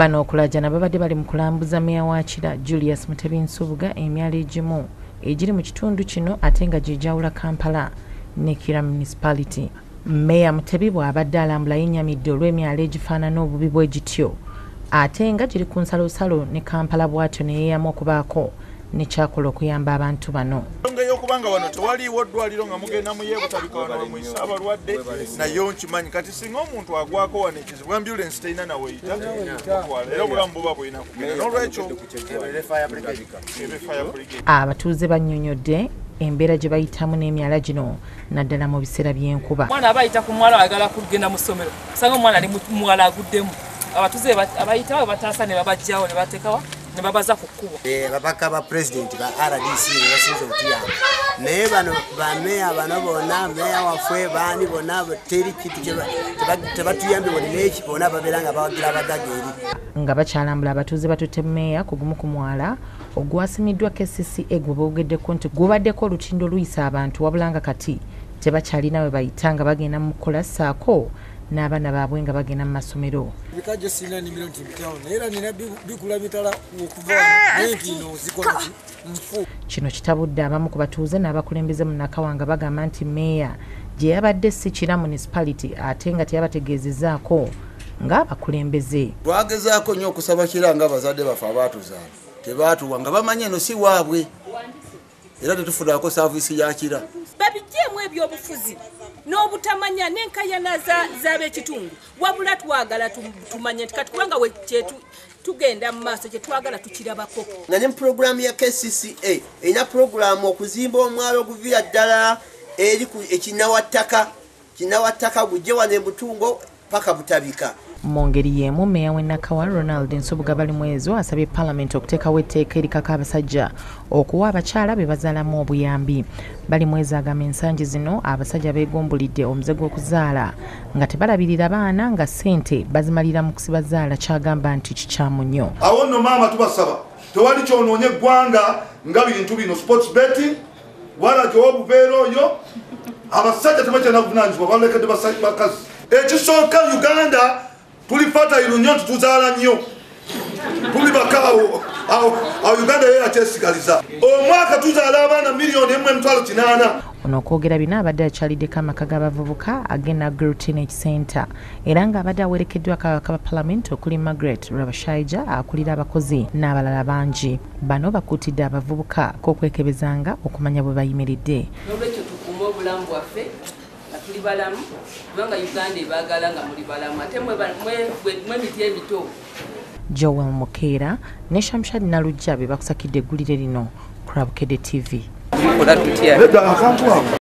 Bano okulajana babadde bali mu kulambuza meya wa Kira Julius Mutebi emyala egimu egiri mu kitundu kino ate nga gyejawula Kampala ne Kira municipality. Meya Mutebi bw'abadde alambula yennyamidde olw'emyala egifaanana obubi bwe gityo ate nga giri ku nsalosalo ne Kampala bw'atyo ne yeeyamu okubaako ne kyakola okuyamba abantu bano. Okubanga wano tewaliiwo ddwaliro nga mugenda muyeebutabika wano muyisa abalwadde naye nkimanyi kati singa omuntu agwako wano ekizibu ambulance terina naweyita era obulamu buba bulina kugenda n'olwekyo abatuuze bannyonnyodde embeera gye bayitamu n'emyala gino naddala mu biseera by'enkuba. Omwana aba ayita ku mwala ayagala kugenda mu ssomero osanga omwana ali mu mwala aguddemu. Abatuuze abayitawo bataasa ne babajjawo ne bateekawa ne babaza ku kkubo. Babaka ba president ba RDC basinze okuyamba naye bano bameya bano bonna meya waffe baani bonna teri kitu tebatuyambye boneki bonna babeera nga bawagira abagaga eri. Nga bakyalambula abatuuze batutte meya ku gumu ku mwala ogwasimiddwa KCCA gwe boogeddeko nti gubaddeko olutindo luyisa abantu wabula nga kati tebakyalina we bayita nga bagenda mu kukola ssaako n'abaana baabwe nga bagenda mu masomero. Bikaje sina nimiro nti bitawo era nina bikula bitala okuva n'empino zikola mfu. Kino kitabudde abamu ku batuuze n'abakulembeze mu NAKAWA nga bagamba nti meya gye yabadde si Kira municipality ate nga teyabategeezezaako ng'abakulembeze. Twagezaako nnyo okusaba Kira nga abazadde baffe abaatuzaala tebaatuwa nga bamanye eno si waabwe era tetufunako saaviisi ya Kira. Babijjeemu ebyobufuzi n'obutamanya n'enkayana z'ab'ekitundu wabula twagala tumanye nti kati kubanga tugenda mu maaso kye twagala tukirabako. Nga ne puroguramu ya KCCA erina puroguramu okuzimba omwalo oguviira ddala eri kinnawattaka gujje wano ebutungo paka butabika. Mu ngeri y'emu meya w'e NAKAWA Ronald Nsubuga bali mwezo asabye Parliament okuteekawo etteeka erikaka abasajja okuwa abakyala be bazaalamu obuyambi. Bali mwezo agamba ensangi zino abasajja beegumbulidde omuze gw'okuzaala nga tebalabirira baana nga ssente bazimalira mu kusibazaala kyagamba nti kikyamu nnyo. Awo nno maama tubasaba tewali kyonoonye eggwanga nga bintu bino sports betting wala gyowobubeera oyo abasajja tebakyalina buvunaanyizibwa balekedde bakazi. Ekisooka Uganda tulifata nnyo tutuzaala nnyo tuli bakaawo awo Uganda ye yakyesigaliza omwaka tuzaala abaana 1,800,000. Ono okwogera bino abadde akyaliddeko amaka g'abavubuka agenda Agri-Teenage Center era ng'abadde awerekeddwa akabaka ba Parliament okuli Margaret Rabashaija akulira abakozi n'abalala bangi. Bano bakuutidde abavubuka k'okwekebezanga okumanya bwe bayimiridde. N'olwekyo tukuume obulamu bwaffe tuli balamu kubanga Uganda ebaagala nga muli balamu ate mwe miti emito. Joel Mukeera ne Shamshad Nalujja be bakusakidde eggulire lino ku Bukedde TV.